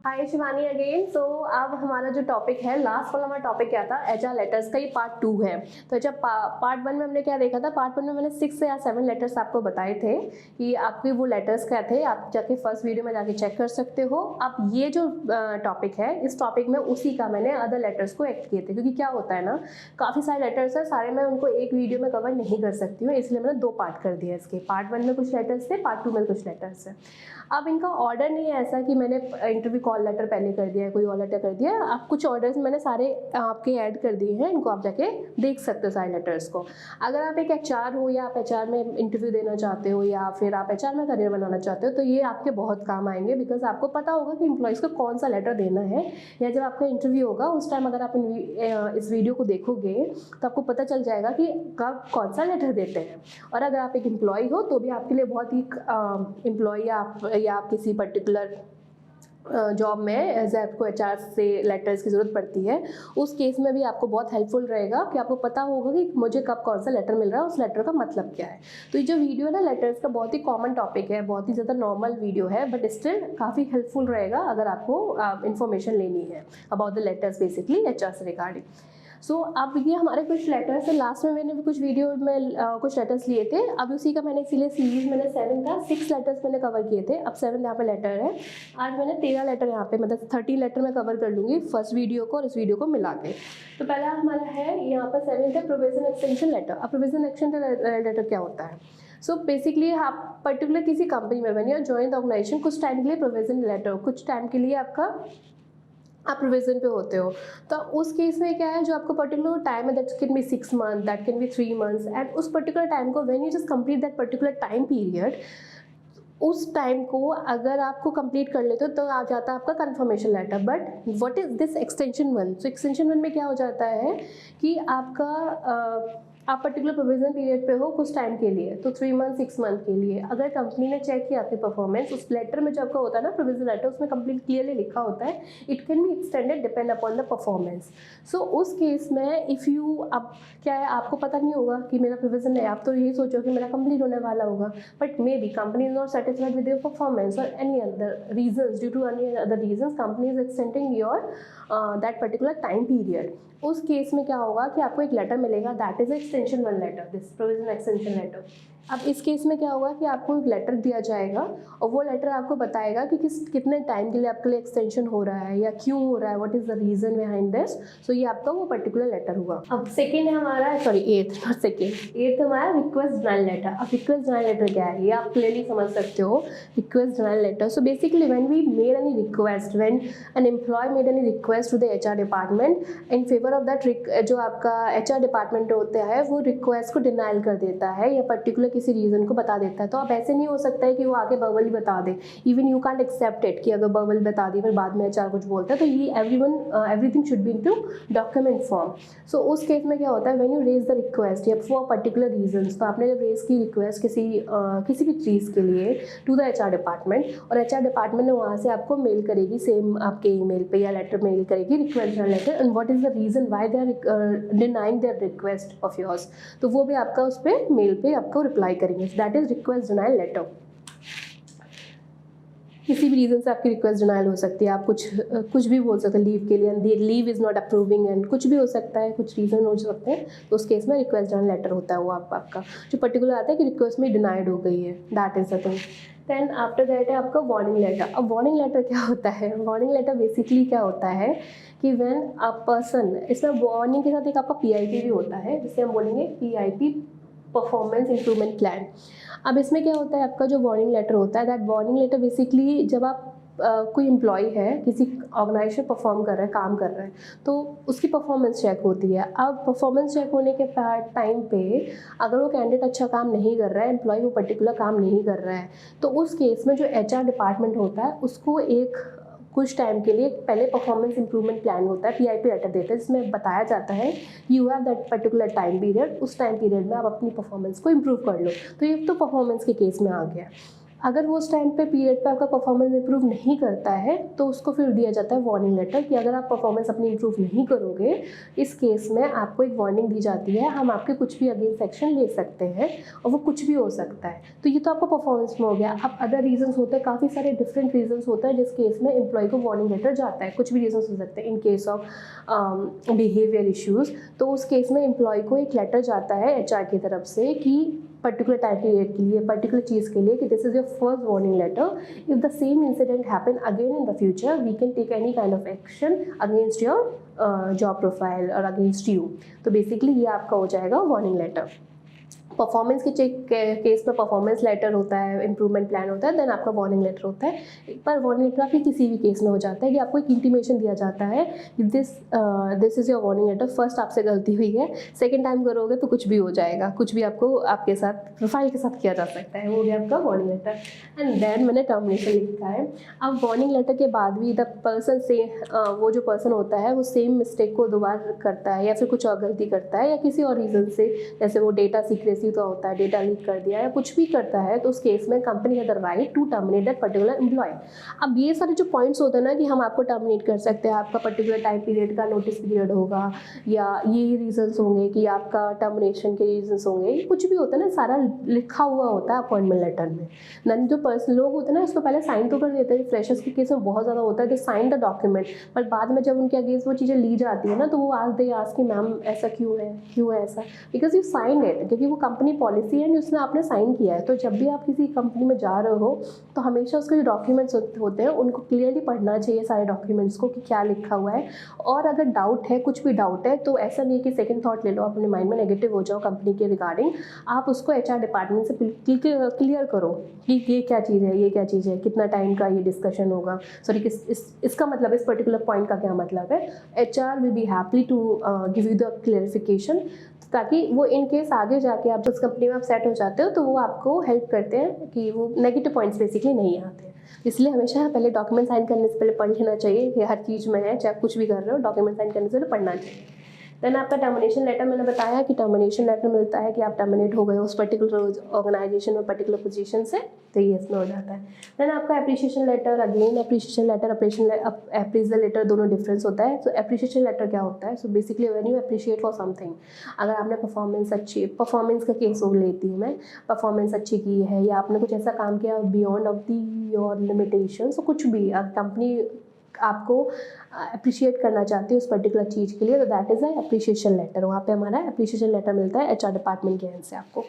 हाय Shivani again. सो अब हमारा जो टॉपिक है, लास्ट वाला हमारा टॉपिक क्या था, एचआर लेटर्स का, ये पार्ट 2 है। तो अच्छा, पार्ट 1 में हमने क्या देखा था, पार्ट 1 में मैंने 6 या 7 लेटर्स आपको बताए थे कि आपके वो लेटर्स क्या थे। आप जाके फर्स्ट वीडियो में जाके चेक कर सकते हो। अब ये जो टॉपिक है, इस टॉपिक में उसी का मैंने अदर लेटर्स को ऐड किए थे, क्योंकि क्या होता है ना, काफ़ी सारे लेटर्स है, सारे मैं उनको एक वीडियो में कवर नहीं कर सकती हूँ, इसलिए मैंने 2 पार्ट कर दिया इसके। पार्ट 1 में कुछ लेटर्स थे, पार्ट 2 में कुछ लेटर्स है। अब इनका ऑर्डर नहीं है ऐसा कि मैंने इंटरव्यू कॉल लेटर पहले कर दिया है, कोई और लेटर कर दिया। आप कुछ ऑर्डर्स मैंने सारे आपके ऐड कर दिए हैं, इनको आप जाके देख सकते हो सारे लेटर्स को। अगर आप एक एचआर हो या आप एचआर में इंटरव्यू देना चाहते हो या फिर आप एचआर में करियर बनाना चाहते हो, तो ये आपके बहुत काम आएंगे, बिकॉज आपको पता होगा कि एम्प्लॉयज़ को कौन सा लेटर देना है। या जब आपका इंटरव्यू होगा उस टाइम अगर आप इस वीडियो को देखोगे तो आपको पता चल जाएगा कि कब कौन सा लेटर देते हैं। और अगर आप एक एम्प्लॉय हो तो भी आपके लिए बहुत ही एम्प्लॉय या आप किसी पर्टिकुलर जॉब में एज आपको एचआर से लेटर्स की ज़रूरत पड़ती है, उस केस में भी आपको बहुत हेल्पफुल रहेगा कि आपको पता होगा कि मुझे कब कौन सा लेटर मिल रहा है, उस लेटर का मतलब क्या है। तो ये जो वीडियो है ना लेटर्स का, बहुत ही कॉमन टॉपिक है, बहुत ही ज़्यादा नॉर्मल वीडियो है, बट स्टिल काफ़ी हेल्पफुल रहेगा अगर आपको इन्फॉर्मेशन लेनी है about the letters basically HR से रिगार्डिंग। सो अब ये हमारे कुछ लेटर्स है। लास्ट में मैंने भी कुछ वीडियो में कुछ लेटर्स लिए थे, अब उसी का मैंने इसीलिए सीरीज मैंने 7 था, 6 लेटर्स मैंने कवर किए थे, अब 7 यहाँ पे लेटर है। आज मैंने 13 लेटर यहाँ पे, मतलब 30 लेटर मैं कवर कर लूँगी फर्स्ट वीडियो को और इस वीडियो को मिला के। तो पहला हमारा है यहाँ पर 7 है प्रोविजन एक्सटेंशन लेटर। अब प्रोविजन एक्सटेंशन लेटर क्या होता है? सो बेसिकली आप पर्टिकुलर किसी कंपनी में बनी और ज्वाइन द ऑर्गेनाइजेशन, कुछ टाइम के लिए प्रोविजन लेटर, कुछ टाइम के लिए आपका आप प्रोविजन पे होते हो। तो उस केस में क्या है, जो आपको पर्टिकुलर टाइम है, that can be 6 month, that can be 3 months, and उस पर्टिकुलर टाइम को when you just complete that particular time period, उस टाइम को अगर आपको कंप्लीट कर लेते हो तो आ जाता है आपका confirmation letter. But what is this extension 1? So extension 1 में क्या हो जाता है कि आपका आप पर्टिकुलर प्रोविजन पीरियड पे हो कुछ टाइम के लिए, तो 3 मंथ 6 मंथ के लिए। अगर कंपनी ने चेक किया आपकी परफॉर्मेंस, उस लेटर में जो आपका होता है ना प्रोविजन लेटर, उसमें कंप्लीट क्लियरली लिखा होता है it can be extended depend upon the performance. So उस केस में इफ़ यू, अब क्या है, आपको पता नहीं होगा कि मेरा प्रोविजन है, आप तो यही सोचो कि मेरा कंप्लीट होने वाला होगा, but may be company is not satisfied with your performance और any other reason, due to any other reason company is extending your that particular time period. उस केस में क्या होगा कि आपको एक लेटर मिलेगा, that is extension 1 letter, this provision extension letter. अब इस केस में क्या होगा कि आपको एक लेटर दिया जाएगा और वो लेटर आपको बताएगा कि कितने टाइम के लिए आपके लिए एक्सटेंशन हो रहा है या क्यों हो रहा है, what is the reason behind this. So ये आपका वो पर्टिकुलर लेटर होगा। अब सेकेंड है हमारा, sorry 8th, not second, 8th हमारा रिक्वेस्ट डिनायल लेटर। अब रिक्वेस्ट डिनायल लेटर क्या है, ये आप क्लियरली समझ सकते हो। Request denial letter, so basically when we made any request, when an employ made any request to the HR department in favour of that, जो आपका एचआर डिपार्टमेंट होता है वो रिक्वेस्ट को डिनायल कर देता है या पर्टिकुलर किसी रीजन को बता देता है। तो अब ऐसे नहीं हो सकता है कि वो आगे वर्बली बता दे, even you can't accept it कि अगर वर्बल बता दी फिर बाद में एचआर कुछ बोलता है। तो ये everything should be into document form. So उस केस में क्या होता है, when you raise the request या फॉर पर्टिकुलर रीजंस, तो आपने जब रेज की रिक्वेस्ट किसी भी चीज़ के लिए टू द एचआर डिपार्टमेंट, और एचआर डिपार्टमेंट ने वहाँ से आपको मेल करेगी, सेम आपके ईमेल पे या लेटर मेल करेगी, request letter, and what is the reason why they are denying their request of yours, तो वो भी आपका उस पर मेल पे आपको रिप्लाई करेंगे। That is request denial letter. किसी भी रीज़न से आपकी रिक्वेस्ट डिनायल हो सकती है, आप कुछ भी बोल सकते हैं लीव के लिए, leave is not approving, and कुछ भी हो सकता है, कुछ रीज़न हो सकते हैं। तो उस केस में रिक्वेस्ट डिनायल लेटर होता है वो आपका जो पर्टिकुलर आता है कि रिक्वेस्ट में डिनाइड हो गई है, that is the thing. Then after that है आपका वार्निंग लेटर। अब वार्निंग लेटर क्या होता है? वार्निंग लेटर बेसिकली क्या होता है कि व्हेन अ पर्सन, इसमें वार्निंग के साथ एक आपका पीआईपी भी होता है, जिसे हम बोलेंगे पीआईपी, परफॉर्मेंस इंप्रूवमेंट प्लान। अब इसमें क्या होता है, आपका जो वार्निंग लेटर होता है, दैट वार्निंग लेटर बेसिकली जब आप कोई एम्प्लॉय है किसी ऑर्गेनाइजेशन परफॉर्म कर रहा है, काम कर रहा है, तो उसकी परफॉर्मेंस चेक होती है। अब परफॉर्मेंस चेक होने के टाइम पे अगर वो कैंडिडेट अच्छा काम नहीं कर रहा है, एम्प्लॉय वो पर्टिकुलर काम नहीं कर रहा है, तो उस केस में जो एचआर डिपार्टमेंट होता है उसको एक कुछ टाइम के लिए पहले परफॉर्मेंस इंप्रूवमेंट प्लान होता है, पीआईपी लेटर देते हैं, जिसमें बताया जाता है you have that particular time period, उस टाइम पीरियड में आप अपनी परफॉर्मेंस को इम्प्रूव कर लो। तो ये तो परफॉर्मेंस के केस में आ गया। अगर वो उस टाइम पे पीरियड पे आपका परफॉर्मेंस इंप्रूव नहीं करता है तो उसको फिर दिया जाता है वार्निंग लेटर कि अगर आप परफॉर्मेंस अपनी इंप्रूव नहीं करोगे, इस केस में आपको एक वार्निंग दी जाती है, हम आपके कुछ भी अगेंस्ट एक्शन ले सकते हैं और वो कुछ भी हो सकता है। तो ये तो आपका परफॉर्मेंस में हो गया। अब अदर रीजंस होते हैं, काफ़ी सारे डिफरेंट रीजंस होते हैं जिस केस में एम्प्लॉय को वार्निंग लेटर जाता है। कुछ भी रीजंस हो सकते हैं in case of behaviour issues, तो उस केस में एम्प्लॉय को एक लेटर जाता है एचआर की तरफ से कि पर्टिकुलर टाइम पीरियड के लिए, पर्टिकुलर चीज़ के लिए, कि this is your first warning letter. If the same incident happen again in the future, we can take any kind of action against your job profile और अगेंस्ट यू। तो basically ये आपका हो जाएगा वार्निंग लेटर। परफॉर्मेंस के check case में performance letter होता है, इंप्रूवमेंट प्लान होता है, देन आपका वार्निंग लेटर होता है। एक बार वार्निंग लेटर आपकी किसी भी केस में हो जाता है कि आपको एक इंटीमेशन दिया जाता है कि this is your warning letter, first आपसे गलती हुई है, सेकेंड टाइम करोगे तो कुछ भी हो जाएगा, कुछ भी आपको आपके साथ प्रोफाइल के साथ किया जा सकता है, वो भी आपका वार्निंग लेटर। एंड देन मैंने टर्मिनेशन लिखा है। अब वार्निंग लेटर के बाद भी द पर्सन से वो जो पर्सन होता है वो सेम मिस्टेक को दोबारा करता है या फिर कुछ और गलती करता है या किसी और रीज़न से, जैसे वो डेटा सीक्रेसी का होता है, डेटा लीक कर दिया या कुछ भी करता है, तो उस केस में company has the right to terminate that particular employ. अब ये सारे जो पॉइंट्स होते हैं ना कि हम आपको टर्मिनेट कर सकते हैं, आपका पर्टिकुलर टाइम पीरियड का नोटिस पीरियड होगा या ये रीजंस होंगे कि आपका टर्मिनेशन के रीजंस होंगे, कुछ भी होता है ना, सारा लिखा हुआ होता है अपॉइंटमेंट लेटर में। नन जो पर्सन लोग होते हैं ना उसको पहले साइन तो कर देते हैं, फ्रेशर्स के केस में बहुत ज़्यादा होता है, दे साइन द डॉक्यूमेंट, पर बाद में जब उनके अगेंस्ट वो चीज़ें ली जाती है ना तो वो आज कि मैम ऐसा क्यों है ऐसा, बिकॉज यू साइन इट, क्योंकि वो कंपनी पॉलिसी है उसने आपने साइन किया है। तो जब भी आप किसी कंपनी में जा रहे हो तो हमेशा उसके जो डॉक्यूमेंट्स होते हैं उनको क्लियरली पढ़ना चाहिए, सारे डॉक्यूमेंट्स को, कि क्या लिखा हुआ है। और अगर डाउट है, कुछ भी डाउट है, तो ऐसा नहीं है कि सेकंड थॉट ले लो, अपने माइंड में नेगेटिव हो जाओ कंपनी के रिगार्डिंग, आप उसको एचआर डिपार्टमेंट से क्लियर करो कि ये क्या चीज़ है, ये क्या चीज़ है, कितना टाइम का ये डिस्कशन होगा, सॉरी इसका मतलब इस पर्टिकुलर पॉइंट का क्या मतलब है। HR will be happy to give you the clarification, ताकि वो इन केस आगे जाके आप उस कंपनी में आप सेट हो जाते हो तो वो आपको हेल्प करते हैं कि वो नेगेटिव पॉइंट्स बेसिकली नहीं आते। इसलिए हमेशा पहले डॉक्यूमेंट साइन करने से पहले पढ़ लेना चाहिए कि हर चीज़ में है, चाहे कुछ भी कर रहे हो, डॉक्यूमेंट साइन करने से पहले पढ़ना चाहिए। देन आपका टर्मिनेशन लेटर, मैंने बताया कि टर्मिनेशन लेटर मिलता है कि आप टर्मिनेट हो गए उस पर्टिकुलर ऑर्गेनाइजेशन में पर्टिकुलर पोजीशन से, तो ये इसमें हो जाता है। देन आपका appreciation letter, again appreciation letter, appraisal letter, दोनों डिफरेंस होता है। तो एप्रिशिएशन लेटर क्या होता है, so basically when you appreciate for something, अगर आपने परफॉर्मेंस का केस हो लेती हूँ मैं, परफॉर्मेंस अच्छी की है या आपने कुछ ऐसा काम किया beyond of the your limitation, so कुछ भी कंपनी आपको अप्रिशिएट करना चाहती है उस पर्टिकुलर चीज़ के लिए, तो that is a appreciation letter. वहाँ पे हमारा एप्रिशिएशन लेटर मिलता है एचआर डिपार्टमेंट के एंड से आपको।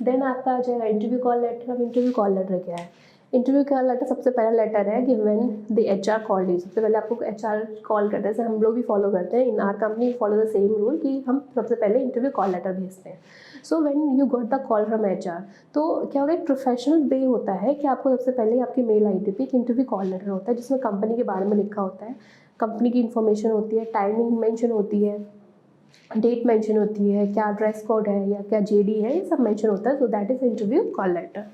देन आपका आ जाएगा इंटरव्यू कॉल लेटर। अब इंटरव्यू कॉल लेटर क्या है? इंटरव्यू कॉल लेटर सबसे पहला लेटर है कि when the HR called you, सबसे पहले आपको एचआर कॉल करते हैं, जैसे हम लोग भी फॉलो करते हैं, इन are company follow the same rule कि हम सबसे पहले इंटरव्यू कॉल लेटर भेजते हैं। So when you got the call from HR, तो क्या होगा, एक प्रोफेशनल वे होता है कि आपको सबसे पहले आपकी मेल आईडी पे एक इंटरव्यू कॉल लेटर होता है जिसमें कंपनी के बारे में लिखा होता है, कंपनी की इन्फॉर्मेशन होती है, टाइमिंग मेंशन होती है, डेट मेंशन होती है, क्या ड्रेस कोड है या क्या जेडी है, ये सब मेंशन होता है। So that is interview call letter.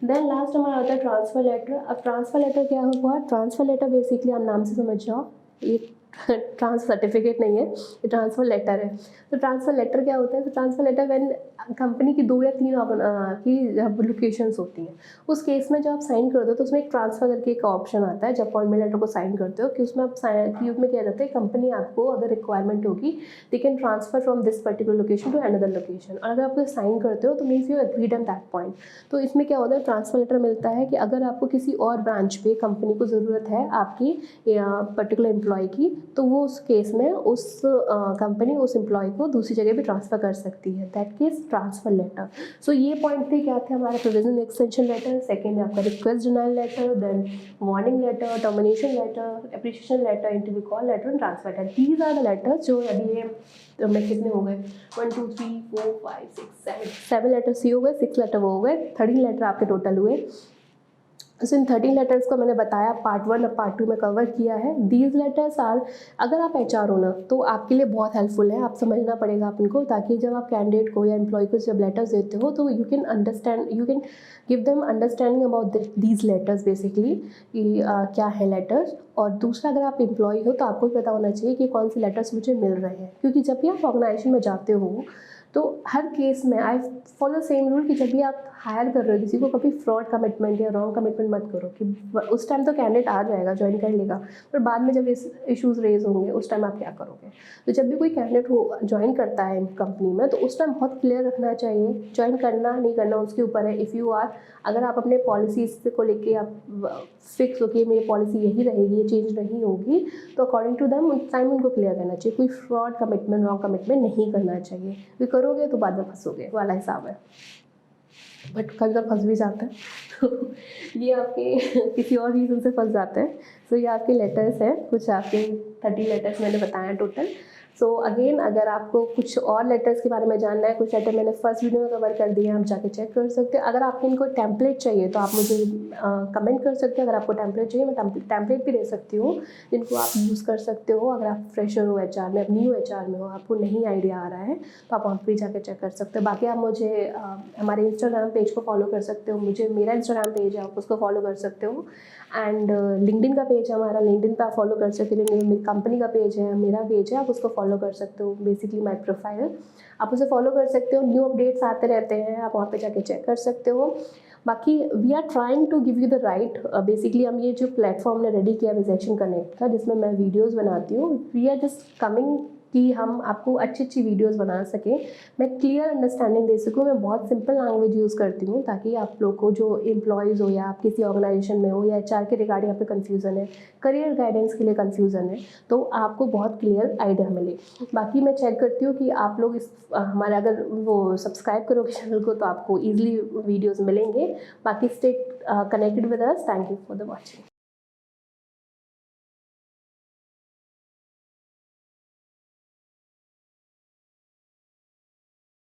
Then last हमारा होता है ट्रांसफ़र लेटर। अब ट्रांसफ़र लेटर क्या हुआ? ट्रांसफ़र लेटर बेसिकली आप नाम से समझ जाओ, ये ट्रांसफर सर्टिफिकेट नहीं है, ये ट्रांसफ़र लेटर है। तो ट्रांसफ़र लेटर क्या होता है? तो ट्रांसफ़र लेटर व्हेन कंपनी की 2 या 3 की लोकेशंस होती हैं, उस केस में जब आप साइन करते हो तो उसमें एक ट्रांसफ़र करके एक ऑप्शन आता है जब अपॉइंटमेंट लेटर को साइन करते हो, कि उसमें आप कि उसमें क्या रहता है, कंपनी आपको अगर रिक्वायरमेंट होगी they can transfer from this particular location to another location, और अगर आप साइन करते हो तो means you agreed on that point. तो इसमें क्या होता है, ट्रांसफ़र लेटर मिलता है कि अगर आपको किसी और ब्रांच पे कंपनी को ज़रूरत है आपकी पर्टिकुलर एम्प्लॉय की, तो वो उस केस में उस कंपनी उस एम्प्लॉय को दूसरी जगह भी ट्रांसफ़र कर सकती है, that case transfer letter. So ये पॉइंट थे क्या थे हमारे, प्रोविजनल एक्सटेंशन लेटर, सेकेंड आपका request denial letter, then warning letter, termination letter, appreciation letter, interview call letter and transfer letter. These are the letters जो अभी ये तो मैं कितने हो गए, 1 2 3 4 5 6 7 लेटर सी हो गए, 6 लेटर वो हो गए, 13 लेटर आपके टोटल हुए। सो इन 13 लेटर्स को मैंने बताया पार्ट 1 और पार्ट 2 में कवर किया है। दीज लेटर्स आर, अगर आप एचआर हो ना तो आपके लिए बहुत हेल्पफुल है, आप समझना पड़ेगा आपको, ताकि जब आप कैंडिडेट को या एम्प्लॉय को जब लेटर्स देते हो तो you can understand, you can give them understanding about these letters basically, कि क्या है लेटर्स। और दूसरा, अगर आप एम्प्लॉय हो तो आपको भी पता होना चाहिए कि कौन से लेटर्स मुझे मिल रहे हैं, क्योंकि जब भी आप ऑर्गेनाइजेशन में जाते हो तो हर केस में आई फॉलो सेम रूल कि जब भी आप हायर कर रहे हो किसी को, कभी फ्रॉड कमिटमेंट या रॉन्ग कमिटमेंट मत करो कि उस टाइम तो कैंडिडेट आ जाएगा, ज्वाइन कर लेगा, पर बाद में जब इश्यूज़ रेज होंगे उस टाइम आप क्या करोगे। तो जब भी कोई कैंडिडेट हो ज्वाइन करता है कंपनी में, तो उस टाइम बहुत क्लियर रखना चाहिए, ज्वाइन करना नहीं करना उसके ऊपर है। इफ़ यू आर, अगर आप अपने पॉलिसीज़ को लेके आप फिक्स हो कि मेरी पॉलिसी यही रहेगी, ये चेंज नहीं होगी, तो अकॉर्डिंग टू दैम उस टाइम उनको क्लियर करना चाहिए। कोई फ्रॉड कमिटमेंट, रॉन्ग कमिटमेंट नहीं करना चाहिए, भी करोगे तो बाद में फंसोगे वाला हिसाब है। बट कभी कभी फंस भी जाते हैं तो ये आपके किसी और रीज़न से फंस जाते हैं। सो ये आपके लेटर्स हैं, कुछ आपके 30 लेटर्स मैंने बताया टोटल। सो अगेन, अगर आपको कुछ और लेटर्स के बारे में जानना है, कुछ लेटर मैंने फर्स्ट वीडियो में कवर कर दिए हैं, आप जाके चेक कर सकते हैं। अगर आपको इनको टेम्पलेट चाहिए तो आप मुझे कमेंट कर सकते हैं। अगर आपको टेम्पलेट चाहिए, मैं टेम्पलेट भी दे सकती हूँ जिनको आप यूज़ कर सकते हो। अगर आप फ्रेशर हो HR में, अब न्यू HR में हो, आपको नहीं आइडिया आ रहा है, तो आप वहाँ पर जाके चेक कर सकते हो। बाकी आप मुझे हमारे इंस्टाग्राम पेज को फॉलो कर सकते हो, मुझे मेरा इंस्टाग्राम पेज है, आप उसको फॉलो कर सकते हो। एंड लिंक्डइन का पेज है हमारा, लिंक्डइन पे आप फॉलो कर सकते हो। लिंक्डइन मेरी कंपनी का पेज है, मेरा पेज है, आप उसको फॉलो कर सकते हो। बेसिकली माय प्रोफाइल, आप उसे फॉलो कर सकते हो। न्यू अपडेट्स आते रहते हैं, आप वहाँ पे जाके चेक कर सकते हो। बाकी we are trying to give you the right, basically हम ये जो प्लेटफॉर्म ने रेडी किया विजैक्शन कनेक्ट का, जिसमें मैं वीडियोज़ बनाती हूँ, वी आर जस्ट कमिंग कि हम आपको अच्छी अच्छी वीडियोस बना सकें, मैं क्लियर अंडरस्टैंडिंग दे सकूँ। मैं बहुत सिंपल लैंग्वेज यूज़ करती हूँ ताकि आप लोग को, जो एम्प्लॉयज़ हो या आप किसी ऑर्गेनाइजेशन में हो या HR के रिगार्डिंग आपको कन्फ्यूज़न है, करियर गाइडेंस के लिए कन्फ्यूज़न है, तो आपको बहुत क्लियर आइडिया मिले। बाकी मैं चेक करती हूँ कि आप लोग इस हमारे अगर वो सब्सक्राइब करोगे चैनल को तो आपको ईजिली वीडियोज़ मिलेंगे। बाकी stay connected with us. Thank you for the watching.